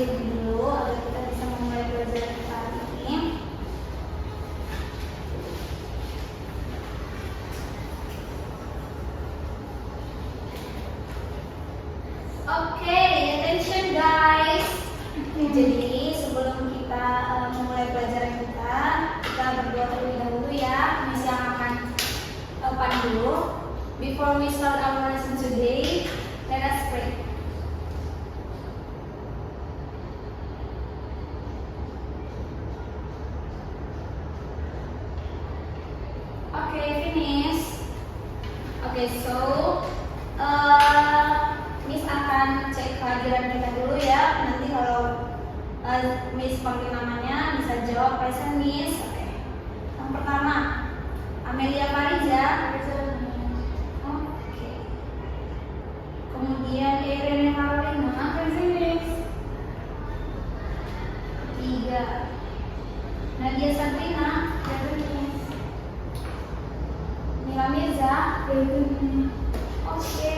diri dulu agar kita bisa memulai pelajaran kita hari ini. Oke, attention guys. Jadi sebelum kita memulai pelajaran kita berdoa terlebih dahulu ya. Miss yang akan pandu. Before we start our lesson today, let us pray. Okay, finish. Okay, so Miss akan cek kehadiran kita dulu ya. Nanti kalau Miss panggil namanya bisa jawab present Miss. Oke. Yang pertama, Amelia Fariza. Oke. Kemudian Irene Carolina. Present Miss. Tiga. Nadia Sabrina. Present Miss. Mila Mirza. Present Miss. Oke.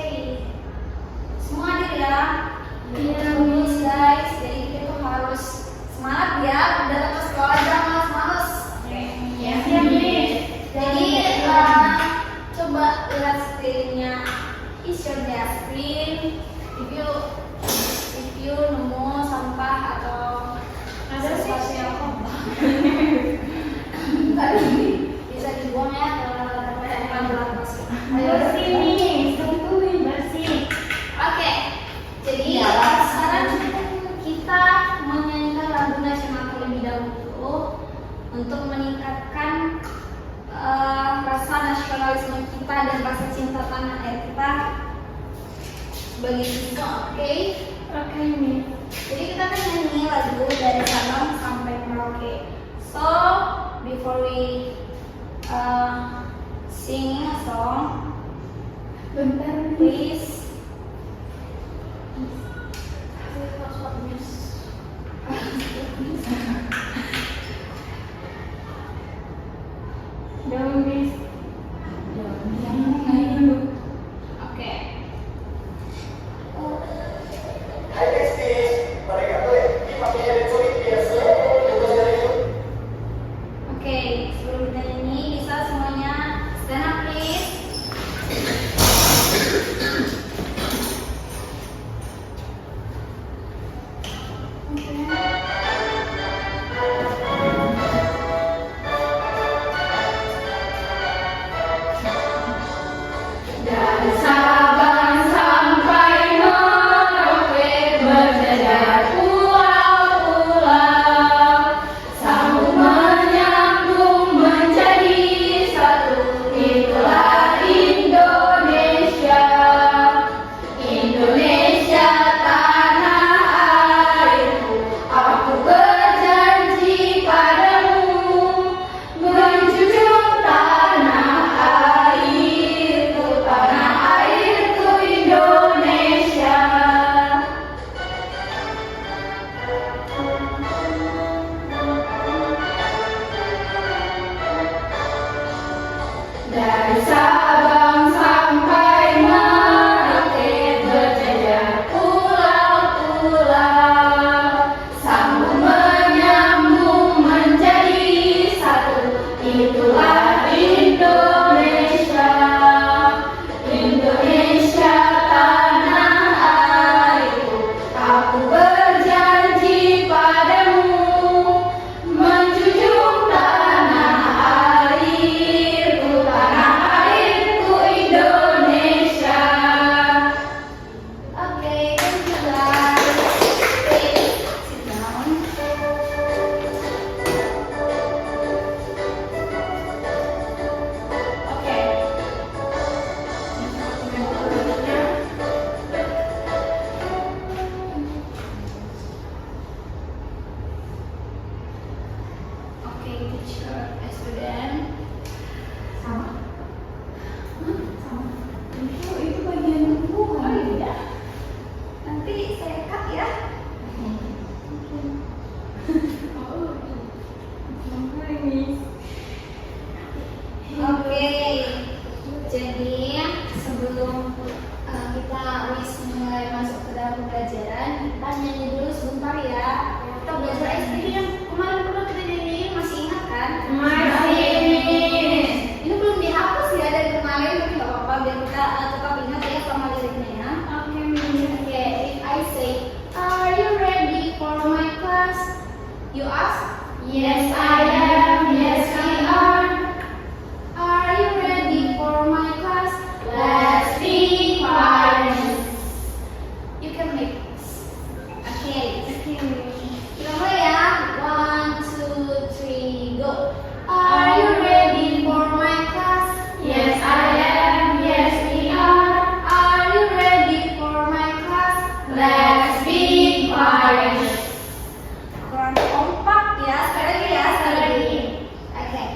Semua hadir ya. Bagus guys, jadi kita tuh harus semangat ya. Datang ke sekolah jangan malas-malas. Oke. Ya. Jadi coba lihat screennya. Is your desk clean? If you nemu sampah atau ada sesuatu yang bisa dibuang ya ke tempat berantas. Ayo sini, tungguin bersih. Oke, jadi sekarang kita menyanyikan lagu nasional terlebih dahulu untuk meningkatkan rasa nasionalisme kita dan rasa cinta tanah air kita bagi semua. Oke, nih. Jadi kita akan nyanyi lagu dari Sabang sampai Merauke. So before we sing a song, please. Don't miss. Oke. Oke, sebelum kita nyanyi bisa semuanya stand up please. Dari Sabang sampai Merauke berjajar pulau-pulau, sambung menyambung menjadi satu, itulah Indonesia. Indonesia tanah airku, aku berjanji padamu, menjunjung tanah airku Indonesia. Dari Sabang sampai Merauke berjajar pulau-pulau, sambung menyambung menjadi satu, itulah Indonesia. Indonesia tanah airku, aku berjanji padamu, menjunjung tanah airku Indonesia. Oke, thank you guys. Please sit down. Oke. Oke, teacher, student. Sama? Sama. Itu bagian buku. Oh iya. Nanti saya cut ya. Oke. Jadi sebelum kita mulai masuk ke dalam pembelajaran, kita nyanyi dulu sebentar ya. Yes, I am. Yes, we are. Are you ready for my class? Let's be quiet. You can make this. Okay. Kita mulai ya. 1, 2, 3, go. Are you ready for my class? Yes, I am. Yes, we are. Are you ready for my class? Let's be quiet. Kurang kompak ya. Sekali lagi ya. Sekali lagi. Okay.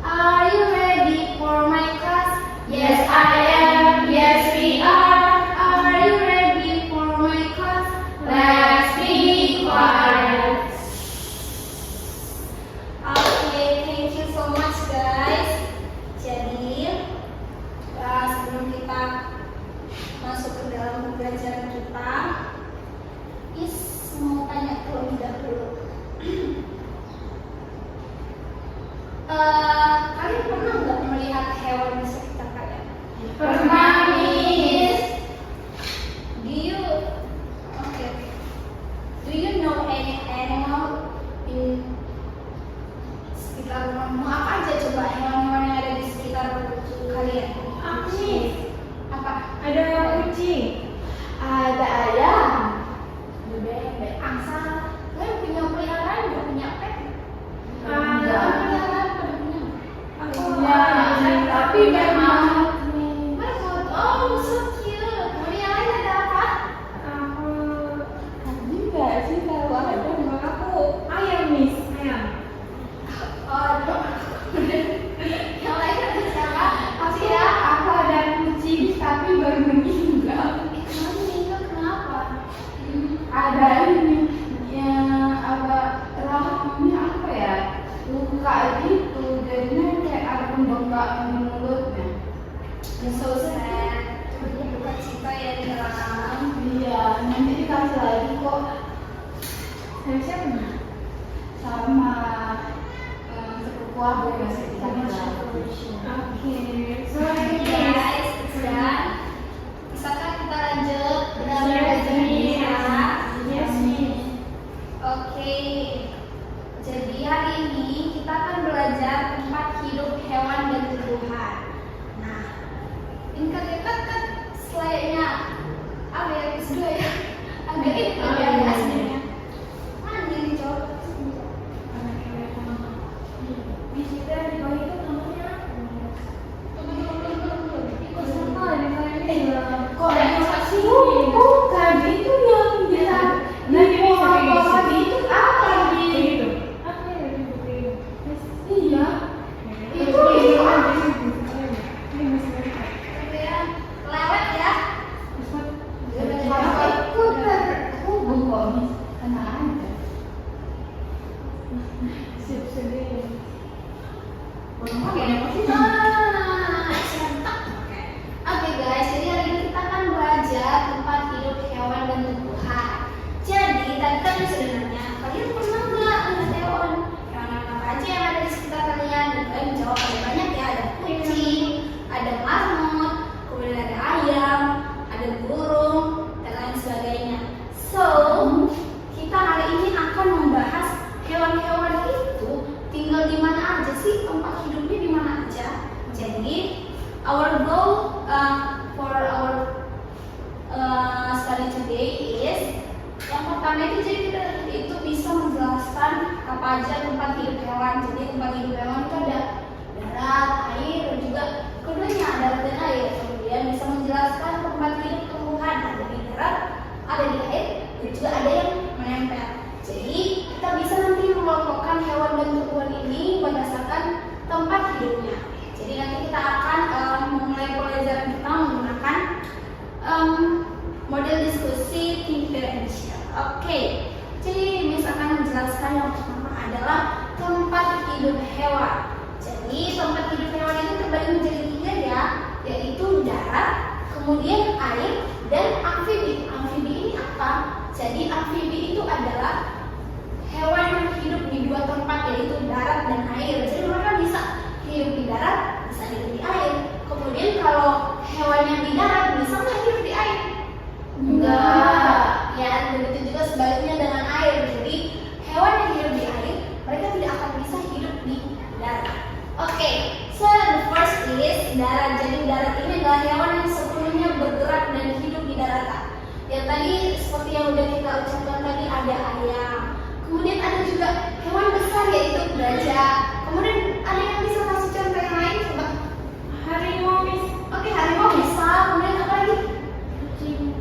Are you ready for my class? Yes, I am. Yes, we are. Are you ready for my class? Let's be quiet. Okay, thank you so much guys. Jadi sebelum kita masuk ke dalam pembelajaran kita, Is mau tanya terlebih dahulu. Kalian pernah nggak melihat hewan di sekitar kalian? Pernah, Miss. Okay. Do you know any animal in sekitar rumahmu? Apa aja coba hewan-hewan yang ada di sekitar kalian? Apa? Ada kucing, Ada ayam, ada bebek, angsa. Kalian punya peliharaan? Nggak punya pet? Nggak peliharaan, pada punya. aku Punya, tapi punya mamut. Mamut, oh so cute. Kemudian yang lain ada apa? aku enggak sih kalau ada memang aku ayam Miss, ayam. Oh, ada. Yang lain ada siapa? Aku aku ada kucing tapi baru meninggal. Kamu meninggal kenapa? Ada ini yang agak rahangnya apa ya, luka gitu, jadinya kayak ada pembengkakan di mulutnya. So sad. Bukan cita ya di dalam. Iya, nanti dikasih lagi kok. Saya siapa? Sama sepupu aku yang masih di Jakarta. Oke, Sorry guys, it's done. Bisakah kita lanjut ke dalam Yes, pelajaran Miss. kita? Yes, Miss. Oke. Jadi hari ini kita akan belajar tempat hidup hewan dan tumbuhan. Nah, ini kan selayaknya apa ya? Kedua ya. Agak ini ya aslinya. Mana nih coba? Miss, kita di bawah itu namanya apa? Ikut sama Kok ada saksi? Bukan, itu yang bisa pohon itu apa gitu? Apa ya gitu? Iya. Itu Kemudian lewat ya. aku terhubung kok Miss, kena aja. Sip sedih. Oke, sentak. Oke guys, jadi hari ini kita akan belajar tempat hidup hewan dan tumbuhan. Jadi tadi kan sudah nanya, kalian pernah nggak melihat hewan? Hewan apa aja yang ada di sekitar kalian? Dan kalian jawab ada banyak ya, ada kucing, ada marmut, kemudian ada ayam, ada burung, dan lain sebagainya. So, kita hari ini akan membahas hewan-hewan itu tinggal di mana aja sih, tempat hidupnya di mana aja. Jadi our goal for our study today is yang pertama itu, jadi kita itu bisa menjelaskan apa aja tempat hidup hewan. Jadi tempat hidup hewan itu ada darat, air, dan juga keduanya darat dan air. Kemudian bisa menjelaskan tempat hidup tumbuhan, ada di darat, ada di air, dan juga ada yang menempel. Jadi kita bisa nanti mengelompokkan hewan dan tumbuhan ini berdasarkan tempat hidupnya. Jadi nanti kita akan memulai pelajaran kita menggunakan model diskusi diferensial. Oke. Jadi Miss akan menjelaskan yang pertama adalah tempat hidup hewan. Jadi tempat hidup hewan itu terbagi menjadi 3 ya, yaitu darat, kemudian air, dan amfibi. Amfibi ini apa? Jadi amfibi itu adalah hewan yang hidup di 2 tempat, yaitu darat dan air. Jadi mereka bisa hidup di darat, bisa hidup di air. Kemudian kalau hewan yang di darat bisa nggak hidup di air? Enggak. Ya, begitu juga sebaliknya dengan air. Jadi hewan yang hidup di air, mereka tidak akan udah kita ucapkan tadi ada ayam. Kemudian ada juga hewan besar yaitu gajah. Kemudian ada yang bisa kasih contoh yang lain coba? Harimau, Miss. Oke, harimau bisa. Kemudian apa lagi?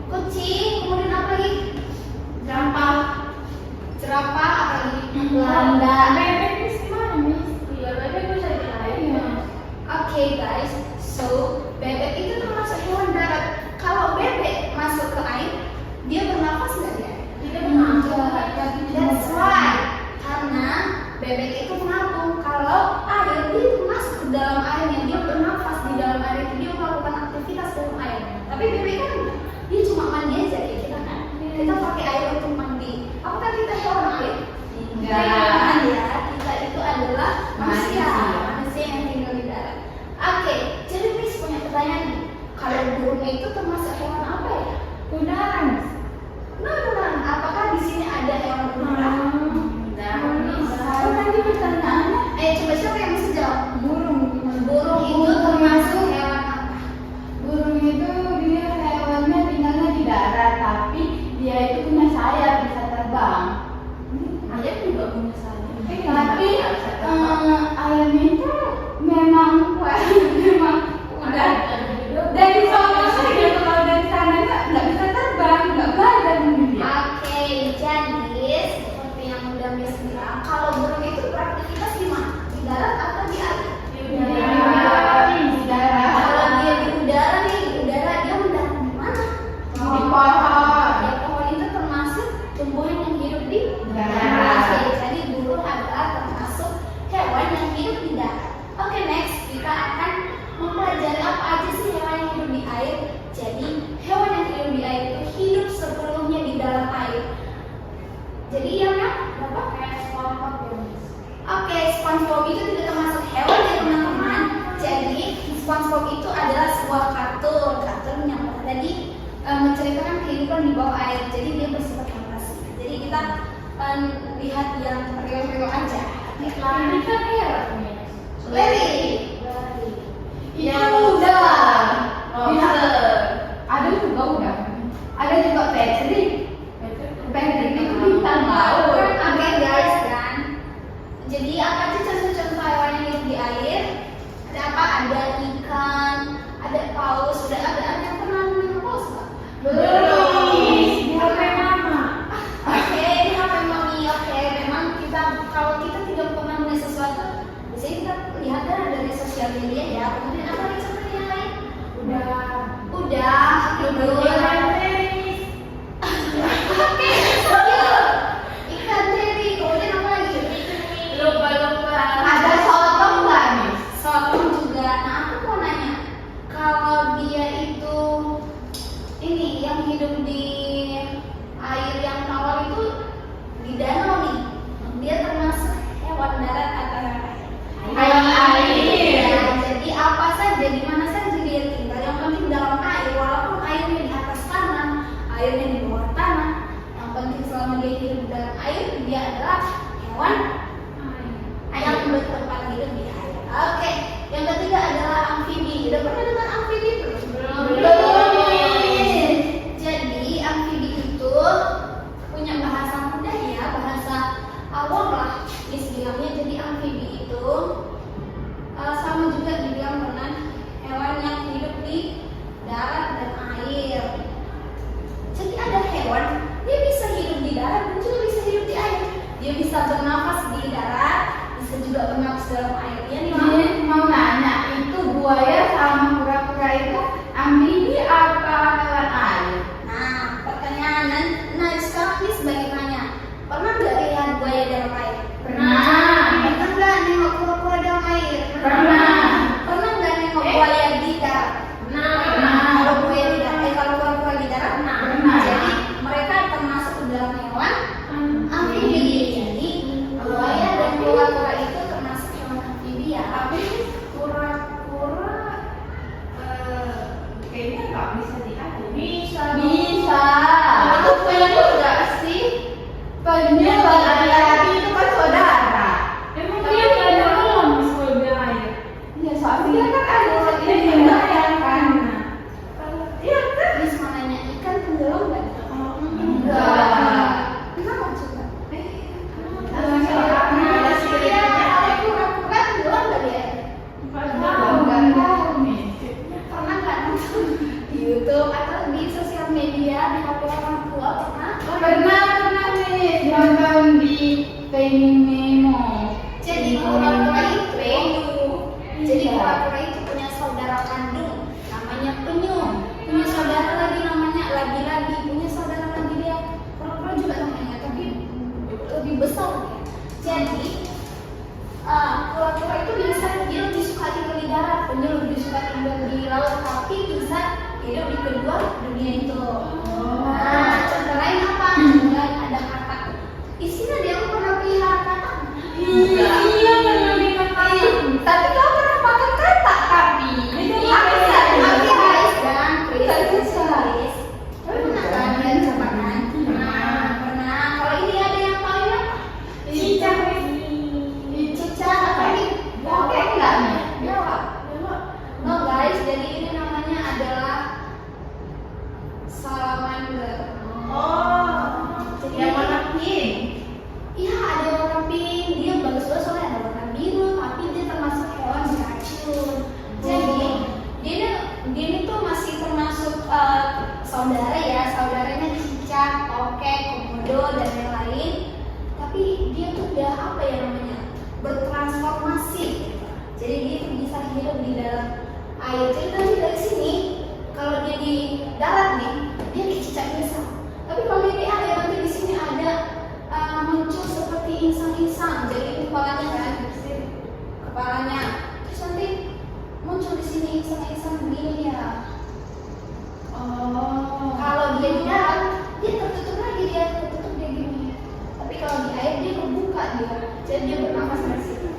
Kucing. Kemudian apa lagi? Jerapah apa lagi? Panda. Bebek, Miss, gimana, Miss? Iya, bebek bisa diayain. Oke guys, so bebek itu termasuk hewan darat. Kalau bebek masuk ke air, dia bernafas nggak dia? Tidak bernafas. That's why. Karena bebek itu mengapung. Kalau air dia masuk ke dalam airnya, dia bernafas di dalam air itu, dia melakukan aktivitas dalam air. Tapi bebek kan dia cuma mandi aja kayak kita kan. Kita pakai air untuk mandi. Apakah kita hewan air? Enggak. Ya, kita itu adalah manusia yang tinggal di darat. Oke, jadi Miss punya pertanyaan nih. Kalau burung itu termasuk hewan apa ya? Udara, Miss. Nah, apakah di sini ada hewan udara? Tadi pertanyaannya Coba siapa yang bisa jawab? burung. Burung itu termasuk hewan apa? Burung itu dia hewannya tinggalnya di darat, tapi dia itu punya sayap, bisa terbang. Ayam juga punya sayap. Tapi ayam itu memang udah dari sono saja, kalau dari sananya nggak bisa terbang, nggak belajar mungkin dia. Oke, jadi seperti yang udah Miss bilang, kalau burung itu beraktivitas di mana? Di darat atau di air? Di darat. Kalau dia di udara nih, di udara dia mendarat di mana? Di pohon. Ya, pohon itu termasuk tumbuhan yang hidup di Darat. Oke, jadi burung adalah termasuk hewan yang hidup di darat. Oke, next kita akan mempelajari apa aja sih hewan yang hidup di air. Jadi hewan yang hidup di air itu hidup sepenuhnya di dalam air. Jadi yang berapa? Oke, SpongeBob itu tidak termasuk hewan ya teman-teman. Jadi SpongeBob itu adalah sebuah kartun yang tadi menceritakan kehidupan di bawah air. Jadi dia bersifat fantasi. Jadi kita lihat yang real aja. Ini kan hewan, Miss. Larry. Itu udah. Bisa. Ada juga udah. Ada juga Patrick. Patrick itu bintang laut. Oke guys kan. Jadi apa aja contoh-contoh hewan yang hidup di air? Ada apa? Ada ikan, ada paus, ada yang pernah minum paus nggak? Belum. Di HP mama. Oke, di HP mami. Oke, memang kita kalau kita tidak pernah melihat sesuatu, biasanya kita lihat kan dari sosial media ya. Kemudian apa lagi contoh yang lain? Udah, tidur. Oke, ikan teri. Kemudian apa lagi? Lupa. Ada sotong nggak, Miss? Sotong juga. Nah, aku mau nanya, kalau dia itu ini yang hidup di air yang tawar itu di danau nih, dia termasuk hewan darat atau hewan air? Hewan air. Ya, jadi apa saja, di mana saja dia tinggal, yang penting dalam air, walaupun airnya di atas tanah, airnya di bawah tanah, yang penting selama dia hidup dalam air, dia adalah hewan yang bertempat hidup di air. Oke, yang ketiga adalah amfibi. Udah pernah dengar amfibi belum? Belum. Jadi amfibi itu punya bahasa mudah ya, bahasa awam lah istilahnya. Jadi amfibi itu sama juga dibilang dengan hewan yang hidup di darat dan air. Jadi ada hewan, dia bisa hidup di darat dan juga bisa hidup di air. Dia bisa bernafas di darat, bisa juga bernafas dalam air. suka. Pura-pura tenggelam nggak dia? Pernah nggak nonton di YouTube atau di sosial media di HP orang tua pernah? Pernah nih nonton di Finding Nemo. Jadi pura-pura itu punya saudara kandung namanya Penyu. Punya saudara lagi namanya Lagi-Lagi. Punya saudara lagi dia pura-pura juga namanya, tapi lebih besar. Jadi pura-pura itu bisa dia lebih suka tinggal di darat, Penyu lebih suka tinggal di laut, tapi bisa hidup di kedua dunia itu. Nah, contoh lain apa? Mulai ada kakak. Isinya dia pernah pelihara kakak. Iya, pernah bikin kayak. Tapi kau pernah makan katak tapi. Tapi guys dan Chris. Pernah Pernah kan? Coba kan? Pernah. Kalau ini ada yang paling apa? Cicak. Cicak apa ini? Oke enggak nih? Jawab. No guys, jadi ini namanya adalah salamander. Jadi Yang warna pink. iya, ada warna pink. Dia bagus-bagus soalnya ada warna biru, tapi dia termasuk hewan beracun. Jadi dia ini tuh masih termasuk saudara ya, saudaranya cicak, tokek, komodo dan yang lain. Tapi dia tuh udah apa ya namanya? Bertransformasi. Jadi dia tuh bisa hidup di dalam air. Jadi nanti dari sini kalau dia di darat nih, dia kayak cicak biasa. Tapi kalau dia di air nanti di sini ada muncul seperti insang-insang. Jadi kepalanya kan, kepalanya. Terus nanti muncul di sini insang-insang begini ya. Kalau dia di darat, dia tertutup lagi, dia tertutup dia gini. Tapi kalau di air dia terbuka dia. Jadi dia bernafas dari situ.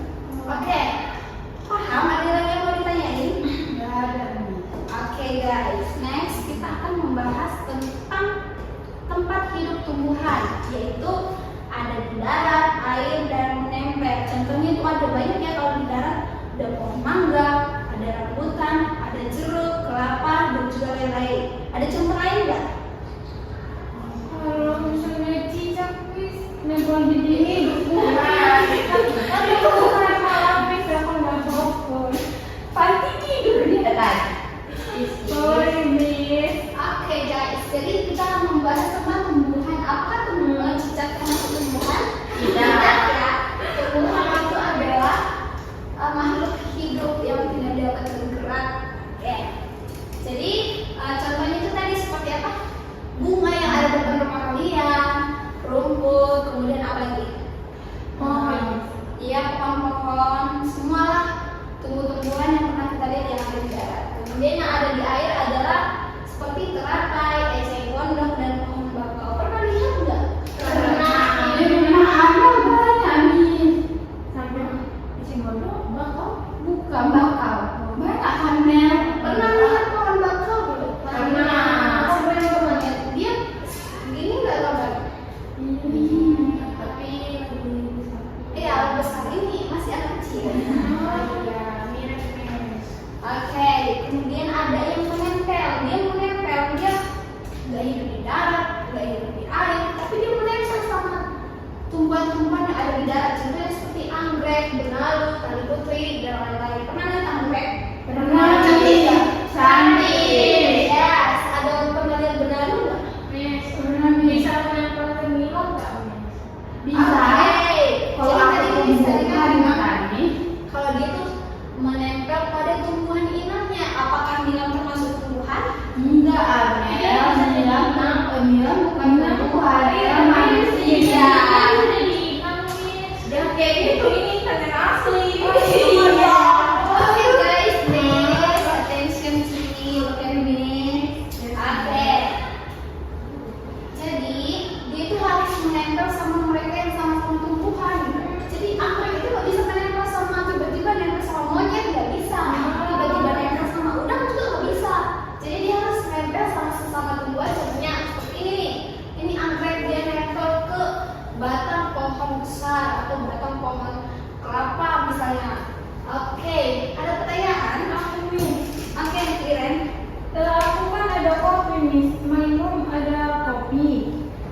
Oke. Paham? Ada lagi yang mau ditanyain? Enggak ada nih. Oke guys, next kita akan membahas tentang tempat hidup tumbuhan, yaitu ada di darat, air, dan menempel. Contohnya itu ada banyak ya kalau di darat, ada pohon mangga, ada rambutan, ada jeruk, kelapa, dan juga lain-lain. Ada contoh lain nggak? Kalau misalnya cicak wis nempel di sini Panti tidur di dekat. Sorry, Miss. Oke guys, jadi kita membahas tentang tumbuhan. Apakah tumbuhan cicak termasuk tumbuhan? Tidak. Ya. Tumbuhan itu adalah makhluk hidup yang tidak dapat bergerak. Oke. Jadi contohnya itu tadi seperti apa? Bunga yang ada depan rumah kalian, rumput, kemudian apa lagi? Iya, pohon-pohon, semualah tumbuh-tumbuhan yang pernah kita lihat yang ada di darat. Kemudian yang ada di air adalah seperti teratai, eceng gondok, dan pohon bakau. Pernah lihat nggak? Pernah ada banyak nih. Sampai eceng gondok, bakau, bukan bakau. Banyak kan Mel? Pernah lihat pohon bakau belum? Pernah. Sampai yang rumahnya dia gini nggak kabar? Tapi Iya, besar ini masih anak kecil. iya, mirip Miss. Oke, kemudian ada yang menempel. Dia nggak hidup di darat, nggak hidup di air, tapi dia menempel sama tumbuhan-tumbuhan yang ada di darat. Contohnya seperti anggrek, benalu, tali putri, dan lain-lain. Pernah lihat anggrek? Pernah. Sandi. Yes. Ada yang pernah lihat benalu nggak? Miss, pernah bisa menempel ke Milo nggak, Miss? Bisa. Kalau Jadi aku tadi bisa tumbuhan dikatakan tadi, kalau dia tuh menempel pada tumbuhan inangnya. Apakah nilam termasuk tumbuhan? enggak ada. Mila bukan tumbuhan, dia manusia. Dia kayak gitu, ini ikan yang asli. Iya. Oke guys, next attention to me, look at me. Oke. Jadi dia tuh harus menempel sama mereka yang sama-sama tumbuhan. Jadi anggrek itu nggak bisa menempel sama tiba-tiba nempel sama monyet, nggak bisa. Tiba-tiba nempel sama udang juga nggak bisa. Jadi dia harus nempel sama sesama tumbuhan. Contohnya seperti ini nih. Ini anggrek dia nempel ke batang pohon besar atau batang pohon kelapa misalnya. Oke, ada pertanyaan? Oke, Iren. Aku kan ada kopi, Miss. My room ada kopi.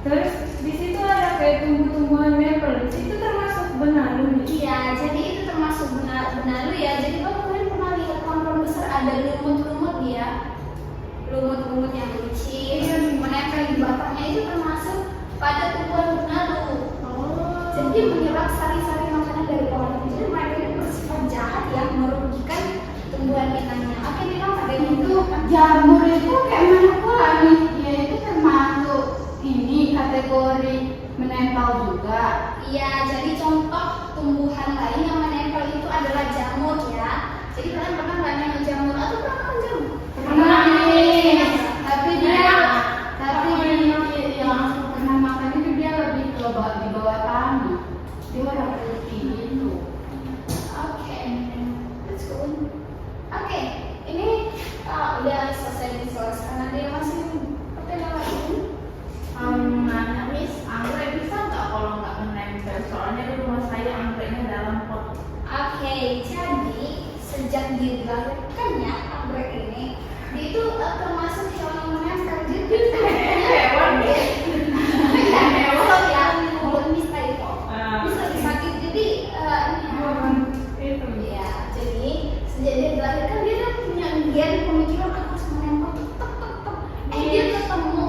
Terus di situ ada kayak tumbuh tumbuhan maple itu termasuk benalu. Iya, jadi itu termasuk benalu ya. Jadi kamu kemarin pernah lihat pohon besar ada lumut-lumut dia, lumut-lumut yang kecil menempel di batangnya, itu termasuk pada tumbuhan benalu. Jadi dia menyerap sari-sari makanan dari pohon itu. Jadi mereka itu bersifat jahat yang merugikan tumbuhan inangnya. Oke, Nino, ada yang Itu jamur itu kayak mana pula nih? Dia itu termasuk ini kategori menempel juga. Iya, jadi contoh tumbuhan lain yang menempel itu adalah jamur ya. Jadi kalian pernah nggak nengok jamur atau pernah makan jamur? Pernah nih, tapi dia yang aku pernah makan itu dia lebih ke di bawah tanah. Dia warna putih gitu. Oke, that's good. Oke, ini udah selesai diselesaikan. Ada yang masih pertanyaan lagi? Nanya Miss, anggrek bisa nggak kalau nggak menempel? Soalnya di rumah saya anggreknya dalam pot. Oke, jadi sejak dilahirkannya anggrek ini, dia itu termasuk hewan yang menempel. Jadi Hewan ya? kalau yang mulut bisa itu bisa disakit. Jadi Itu. ya, jadi sejak dia dilahirkan dia kan punya gen pemikiran aku harus menempel. Tek, tek, tek. Dia ketemu.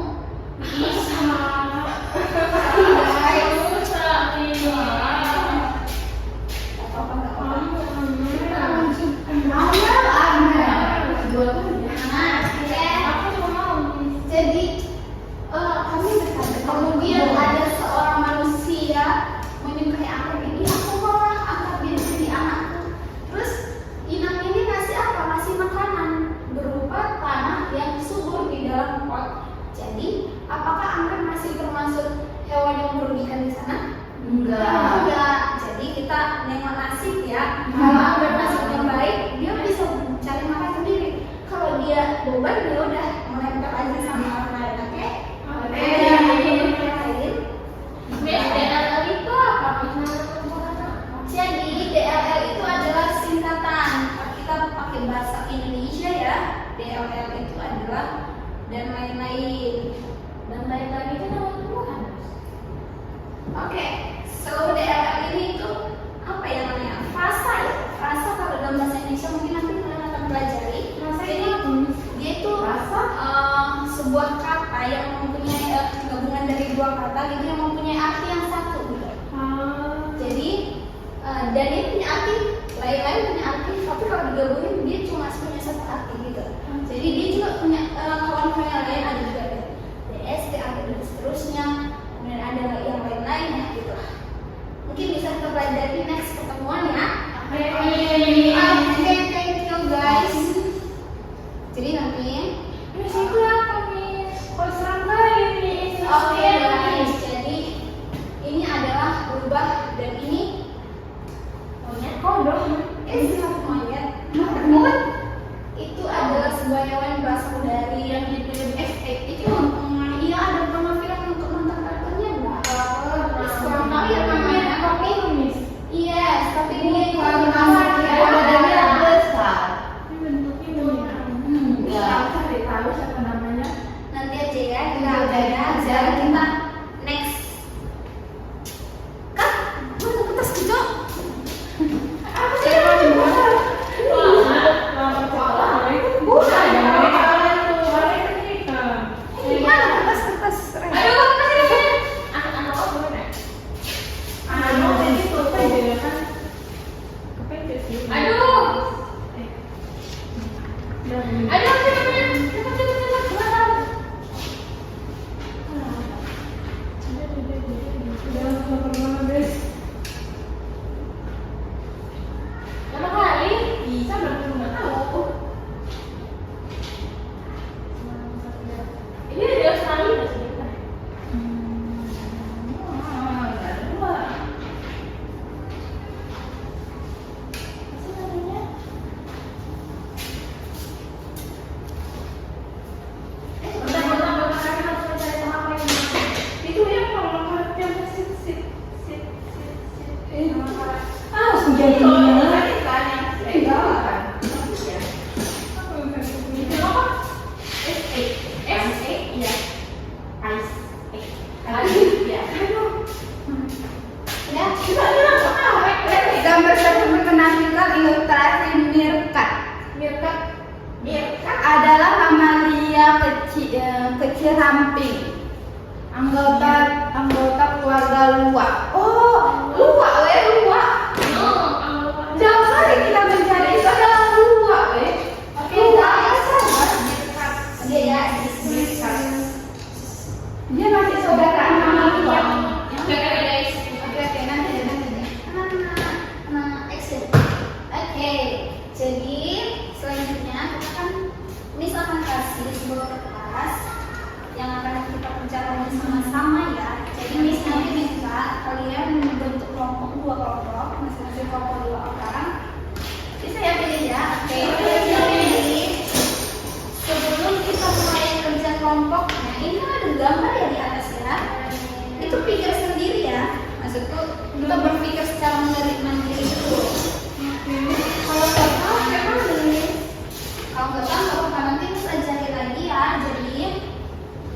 Apa-apa nggak apa-apa. Nah, jadi kami berkata kemudian ada seorang manusia menyukai anggrek ini, aku malah angkat dia jadi anakku. Terus inang ini ngasih apa? Ngasih makanan berupa tanah yang subur di dalam pot. Jadi apakah anggrek masih termasuk hewan yang merugikan di sana? Enggak. Jadi kita nengok nasib ya. Kalau anggrek nasibnya baik, dia bisa cari makan sendiri. Kalau dia beban, dia udah menempel aja sama orang lain. Oke? Miss, DLL itu apa? Jadi DLL itu adalah singkatan. Kita pakai bahasa Indonesia ya. DLL itu adalah dan lain-lain. Dan lain lagi itu nama tumbuhan. Oke, so DLL ini itu apa ya namanya? Frasa ya. Frasa kalau dalam bahasa Indonesia mungkin nanti kalian akan pelajari. Jadi dia itu sebuah kata yang mempunyai gabungan dari dua kata gitu yang mempunyai arti yang satu gitu. Jadi dan dia punya arti lain-lain punya arti, tapi kalau digabungin dia cuma punya satu arti gitu. Jadi dia juga punya kawan-kawan yang lain, ada juga ada DST, ada dan seterusnya, kemudian ada yang lain-lainnya gitu. Mungkin bisa kita pelajari next pertemuan ya. Oke, thank you guys. Jadi nanti Miss itu apa Miss? Kok serangga ini? oke guys, jadi ini adalah rubah dan ini monyet Kodok. monyet. Monyet itu adalah sebuah hewan yang berasal dari yang di film X8 itu. Iya, ada pernah film untuk nonton kartunnya nggak? Kurang tahu ya namanya apa Miss? Iya, tapi dia itu Badannya besar. Iya. Cari tahu siapa namanya. Nanti aja ya, kita sekarang kita next. Kak, gue mau kertas kecil. Apa sih? Gimana kertas-kertas? Ini dari Australia nggak sih? gambar tersebut menampilkan ilustrasi meerkat. Meerkat Adalah mamalia kecil ramping. Anggota keluarga luwak. Oh, luwak luwak. Jauh sekali kita mencari itu adalah luwak Oke luwak guys, sahabat. dia ya meerkat. Dia masih saudara mamalia. Oke guys. Oke nanti deh. Action. Oke, jadi selanjutnya kita kan Miss akan kasih sebuah kertas yang akan kita kerjakan bersama-sama ya. Jadi Miss nanti minta kalian membentuk kelompok 2 kelompok, masing-masing kelompok 2 orang. Bisa ya pilih ya. Oke. Jadi sebelum kita mulai kerja kelompoknya, ini kan ada gambar ya di atas ya. Itu pikir sendiri ya. Maksudku kita berpikir secara mandiri dulu. Kalau nggak tahu memang nih. Kalau nggak tahu nggak apa-apa, nanti bisa ajarin lagi ya. Jadi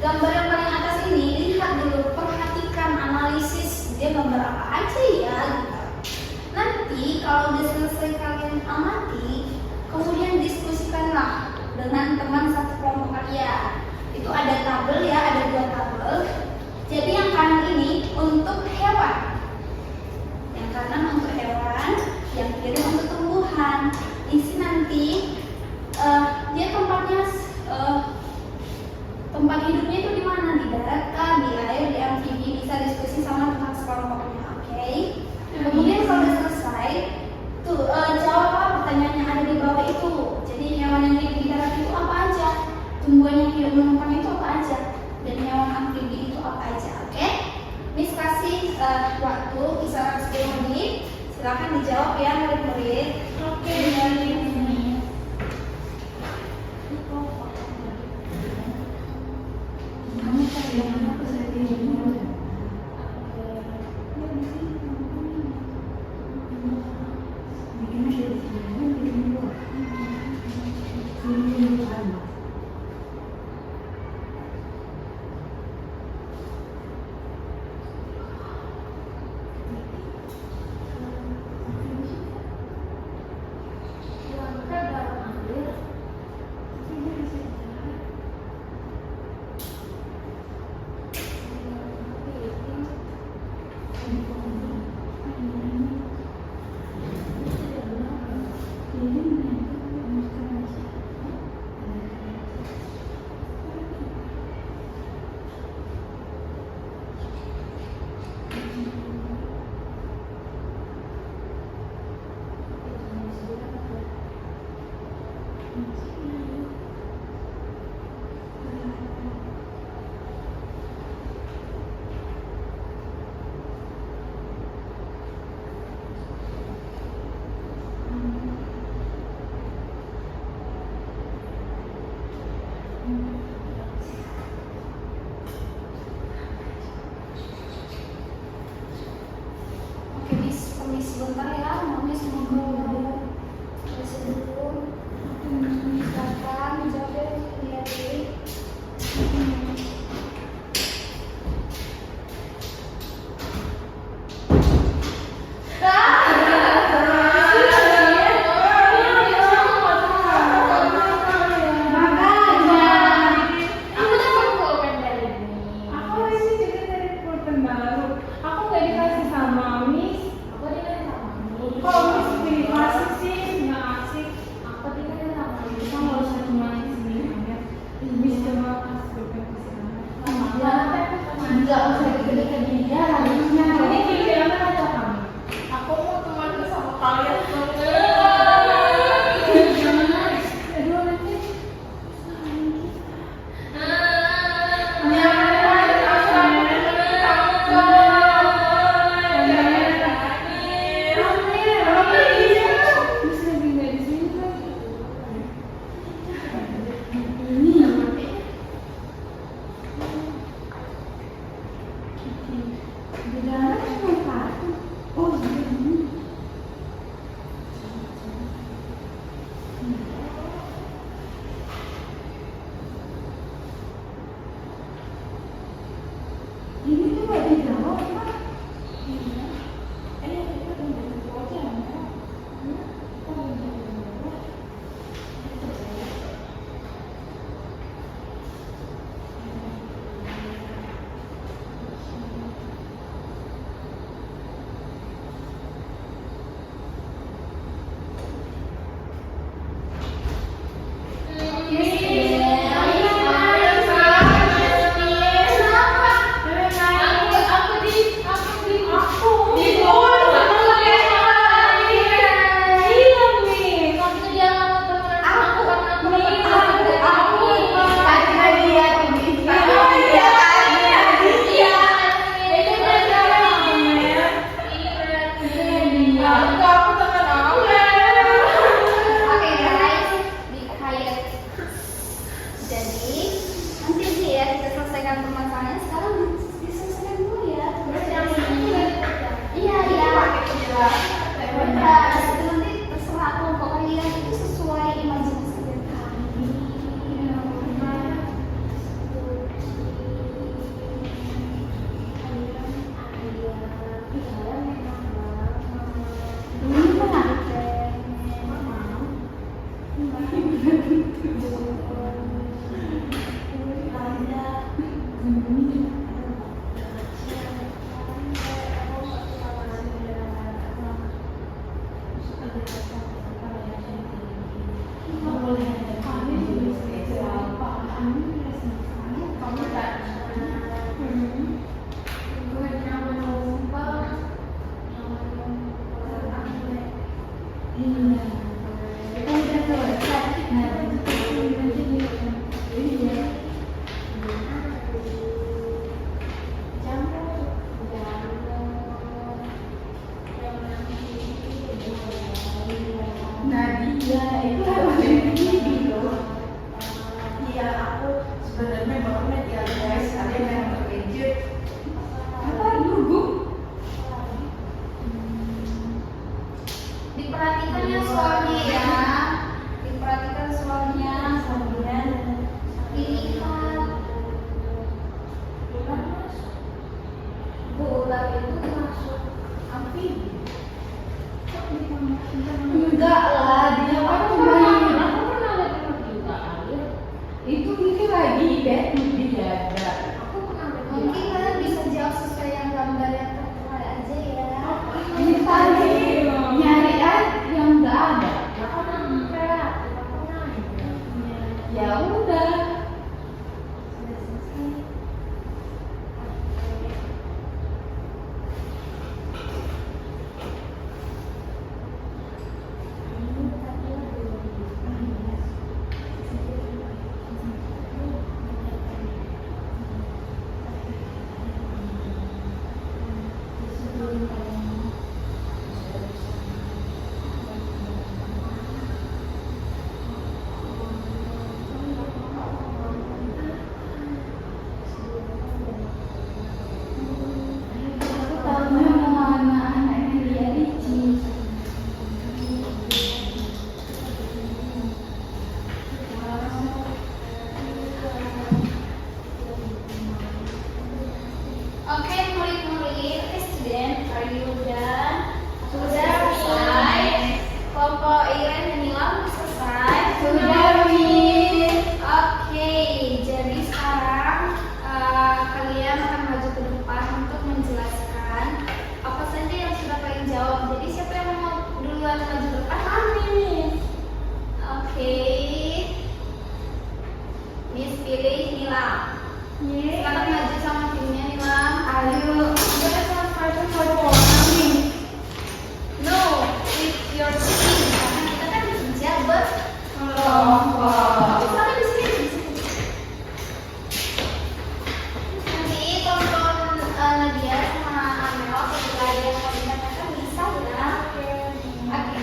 gambar yang paling atas ini lihat dulu, perhatikan, analisis dia gambar apa aja ya. Gitu. Nanti kalau udah selesai kalian amati, kemudian diskusikanlah dengan teman satu kelompok kalian. Itu ada tabel ya, ada 2 tabel. Jadi yang kanan ini untuk hewan, yang kanan untuk hewan, yang kiri untuk tumbuhan. Isi nanti dia tempatnya tempat hidupnya itu di mana? Di darat kah, di air, di amfibi, bisa diskusi sama teman sekelompoknya. Oke. Kemudian kalau udah selesai, tuh jawablah pertanyaan yang ada di bawah itu. Jadi hewan yang hidup di darat itu apa aja? Tumbuhan yang hidup menumpang itu apa aja? Dan hewan amfibi itu apa aja? Oke? Miss kasih waktu kisaran 10 menit. Silakan dijawab ya murid-murid. Oke. Kamu cari yang mana ke saya ini? Bikinnya dari sini, bikin dua. Ini sama. Oke, Miss, permisi sebentar ya. Mau Miss ngobrol dulu. Silakan dijawab dari Liati. Aku dapat pulpen dari ini. Aku ini juga dari pulpen baru. Aku nggak dikasih sama Miss. Aku dikasih sama Miss. Kok Miss dikasih sih? Nggak asik. Aku dikasih sama Miss. Kita nggak usah cuma di sini aja. Miss cuma kasih pulpen ke sana. Enggak usah deket-deket dia harusnya. Ini pilihan aja kami. Aku mau teman sama kalian. Aduh nanti. Nadia itu ini loh. Iya, aku sebenarnya baru lihat ya guys, ada yang terkejut. Apa dulu? Diperhatikan ya soalnya ya. Diperhatikan soalnya kemudian dilihat. Bola itu masuk amfibi. Enggak lah, dia kan main. Aku pernah lihat tempat juga air. Itu mungkin lagi bed dijaga. Aku pernah lihat. Mungkin kalian bisa jawab sesuai yang gambar yang tertera aja ya. Ini tadi nyari air yang enggak ada. Aku nangkep. Aku nangkep. Ya udah. Sudah selesai. Aku tahu memang anak-anaknya dia licin. Oke, murid-murid, oke student, are you done? Sudah selesai. Kelompok Iren dan Nilam selesai. Sudah, Miss. Oke, jadi sekarang kalian akan maju ke depan untuk menjelaskan apa saja yang sudah kalian jawab. Jadi siapa yang mau duluan maju ke depan? Amin. Oke, Miss pilih Nilam. Sekarang maju sama timnya Nilam. Ayo, kita sama-sama foto-foto nih. No, with your team. Karena kita kan bisa Kelompok. Sampai di sini. Nanti tonton Nadia sama Amel ketika dia mau dinyatakan bisa ya. Oke.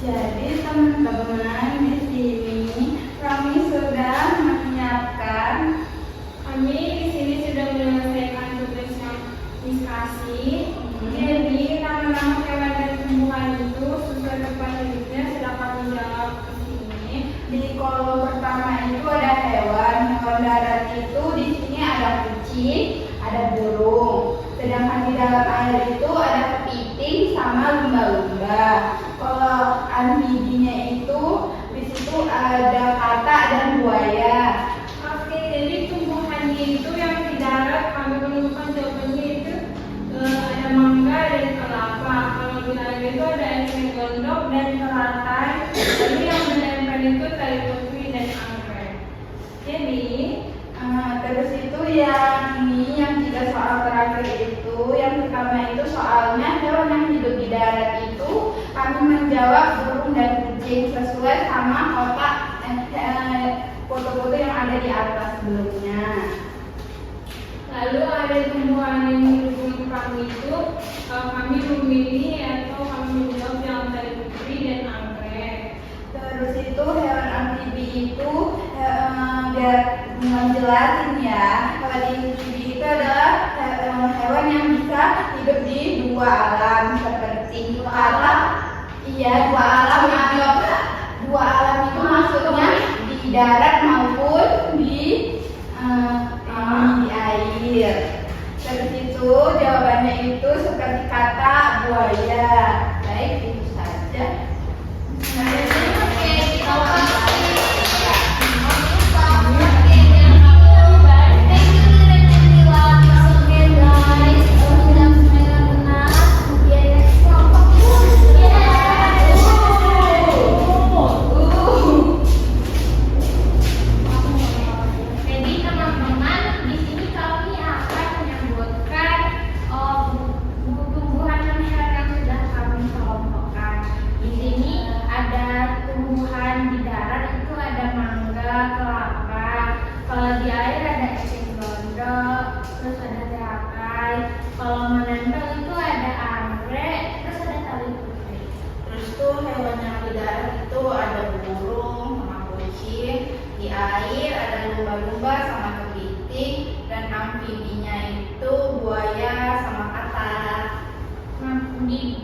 Jadi teman-teman di sini kami sudah menyiapkan. Kami di sini sudah menyelesaikan tugas yang Miss kasih. Jadi nama-nama hewan dan tumbuhan itu sesuai tempat hidupnya sudah kami jawab ke sini. Di kolom pertama itu ada hewan darat itu di sini ada kucing, ada burung. Sedangkan di dalam air itu ada kepiting sama lumba-lumba. Kalau amfibinya itu di situ ada katak dan buaya. Oke, jadi tumbuhannya itu yang di darat kami menemukan jawabannya itu ada mangga dan kelapa. Kalau di air itu ada es gondok dan teratai. Lalu yang menempel itu tali putri dan anggrek. Jadi Terus itu yang ini yang 3 soal terakhir itu yang pertama itu soalnya hewan yang hidup di darat itu kami menjawab burung dan kucing sesuai sama kotak foto-foto yang ada di atas sebelumnya. lalu ada tumbuhan yang mendukung kami itu kami memilih atau kami menjawab yang tali putri dan anggrek. Terus itu hewan amfibi itu biar menjelasin ya, hewan amfibi itu adalah hewan yang bisa hidup di 2 alam seperti alam. Iya, 2 alam atau 2 alam itu maksudnya di darat maupun di air. Terus itu jawabannya itu seperti kata buaya. Baik, itu saja. Oke, kita mulai.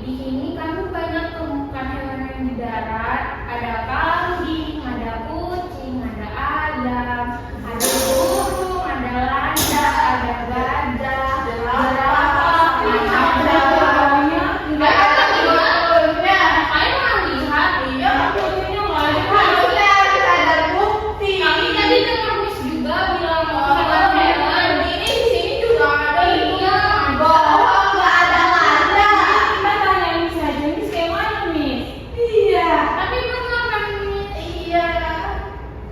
di sini kami banyak temukan hewan yang di darat. Ada kambing, ada kucing, ada ayam, ada burung, ada lada, ada gajah, jerapah, ada pokoknya tidak ada sebetulnya. Saya nggak lihat, iya sebetulnya nggak ada. Harusnya ada bukti. Kami tadi dengar Miss juga bilang hewan-hewan ini di sini juga ada. Iya, Bohong, nggak ada lada. kita tanya Miss aja, Miss kayak mana Miss? Iya. Tapi benar kan Miss? Iya.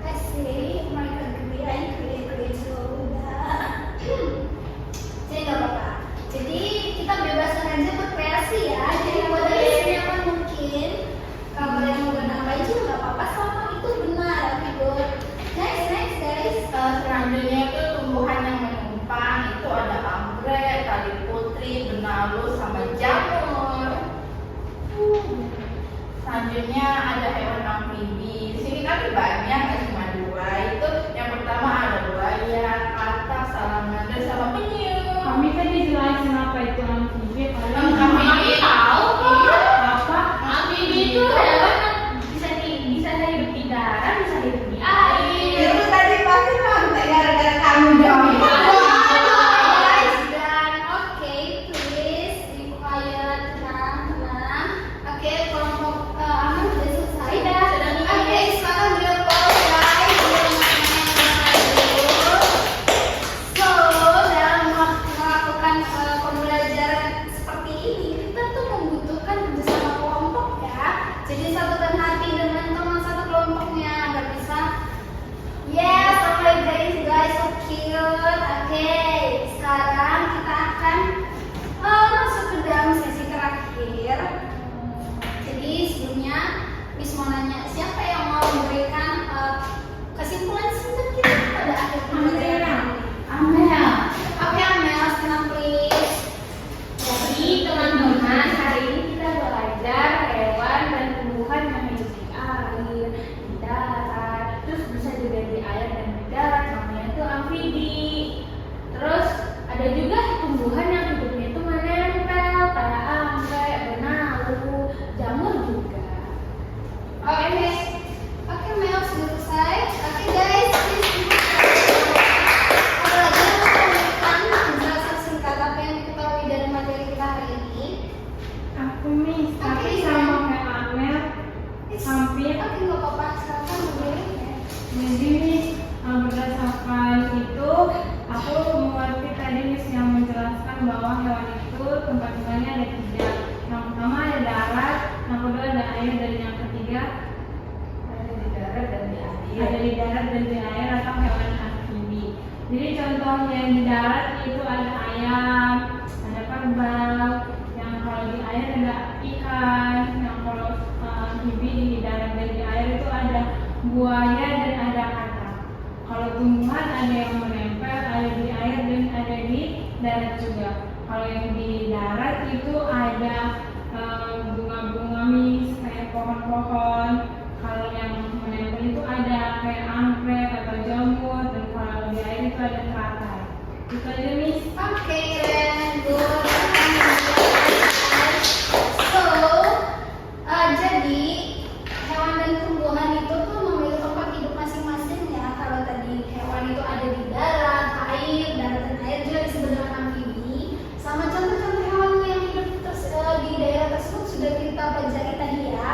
Kasih mereka gembirain kuliah-kuliah juga. Jadi nggak apa-apa. Jadi kita bebaskan aja berkreasi ya. Jadi buat dari yang mungkin kalau kalian mau nambahin juga nggak apa-apa. Selama itu benar, good. Next guys. Selanjutnya itu tumbuhan yang menumpang itu ada anggrek, tali putri, benalu, sama jamur. Selanjutnya ada hewan amfibi. Di sini kan banyak, nggak cuma dua. Itu yang pertama ada buaya, katak, salamander, sama penyu. Kami tadi jelasin apa itu amfibi. Amfibi. Kami tahu kok. Apa? Amfibi Itu hewan yang bisa hidup di darat, bisa hidup di air. Itu tadi pasti sampai gara-gara kamu dong. Guys, dan oke, please be quiet, tenang. Oke, kelompok aman sudah selesai. Oke, sekarang dia pause guys. So, dalam melakukan pembelajaran seperti ini, kita tuh membutuhkan kerjasama kelompok ya. Jadi satukan hati dengan teman satu kelompoknya, nggak bisa. Yes, alright guys, so cute. Oke, sekarang kita akan masuk ke dalam sesi terakhir. Jadi sebelumnya, Miss mau nanya siapa yang mau memberikan kesimpulan singkat kita pada akhir pembelajaran ini? Amel. Oke, Amel, senang please. Jadi teman-teman, hari ini kita belajar hewan dan tumbuhan yang hidup di air, di darat, terus bisa juga di air dan di darat, namanya itu amfibi. Terus ada juga tumbuhan yang hidupnya itu menempel, kayak anggrek, benalu, jamur juga. Oke, Mel, sudah selesai. Oke guys, please. Ada lagi yang mau memberikan penjelasan singkat apa yang diketahui dari materi kita hari ini? Aku Miss, tapi Oke, sama kayak Amel, hampir. Oke, nggak apa-apa. Silakan memilih ya. Jadi Miss, berdasarkan itu, aku mengerti tadi Miss yang menjelaskan bahwa hewan itu tempat tinggalnya ada 3. Yang pertama ada darat, yang kedua ada air, dan yang ketiga Ada di darat dan di air. ada di darat dan di air atau hewan amfibi. Jadi contohnya yang di darat itu ada ayam, ada kerbau, yang kalau di air ada ikan, yang kalau amfibi di darat dan di air itu ada buaya dan ada katak. Kalau tumbuhan ada yang menempel, ada di air dan ada di darat juga. Kalau yang di darat itu ada bunga-bunga Miss, kayak pohon-pohon. Kalau yang menempel itu ada kayak anggrek atau jamur, dan kalau di air itu ada teratai. Itu aja Miss. Oke, keren, good. So, jadi hewan dan tumbuhan itu tuh memiliki tempat hidup masing-masing ya. Kalau tadi hewan itu ada di darat, darat dan air juga disebut dengan amfibi. Sama contoh-contoh hewan yang hidup di daerah tersebut sudah kita pelajari tadi ya.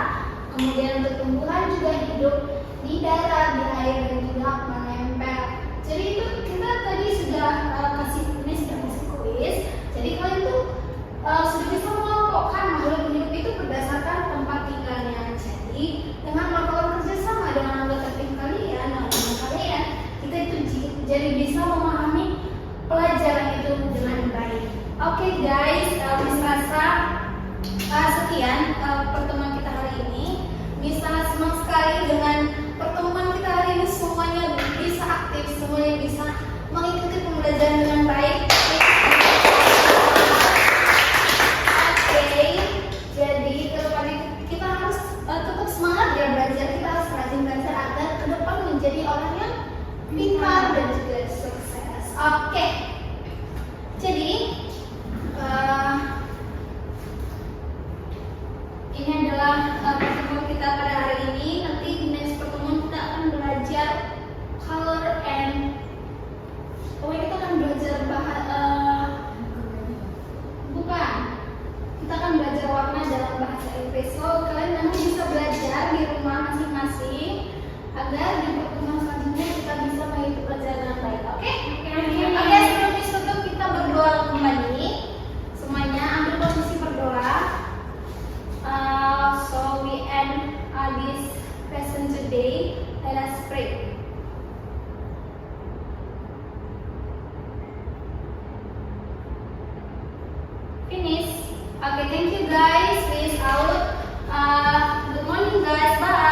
Kemudian untuk tumbuhan juga hidup di darat, di air dan juga menempel. Jadi itu kita tadi sudah kasih kuis. Jadi kalian tuh sudah bisa mengelompokkan makhluk hidup itu berdasarkan tempat tinggalnya. Jadi dengan melakukan kerjasama dengan anggota tim kalian, teman kalian, kita itu jadi bisa memahami pelajaran itu dengan baik. Oke guys, Miss rasa sekian pertemuan kita hari ini. Miss sangat senang sekali dengan pertemuan kita hari ini. Semuanya bisa aktif, semuanya bisa mengikuti pembelajaran dengan baik. Oke, jadi kedepannya kita harus tetap semangat ya belajar. Kita harus rajin belajar agar ke depan menjadi orang yang pintar dan juga sukses. Oke, jadi ini adalah pertemuan kita pada hari ini. Nanti di next pertemuan kita akan belajar color and kita akan belajar bukan, kita akan belajar warna dalam bahasa Inggris. So kalian nanti bisa belajar di rumah masing-masing agar di pertemuan selanjutnya kita bisa mengikuti pelajaran dengan baik. Oke? Oke, sebelum ditutup kita berdoa kembali. Semuanya ambil posisi berdoa. So we end this lesson today. Let us pray. Finish. Okay, thank you guys. Peace out. Good morning guys. Bye.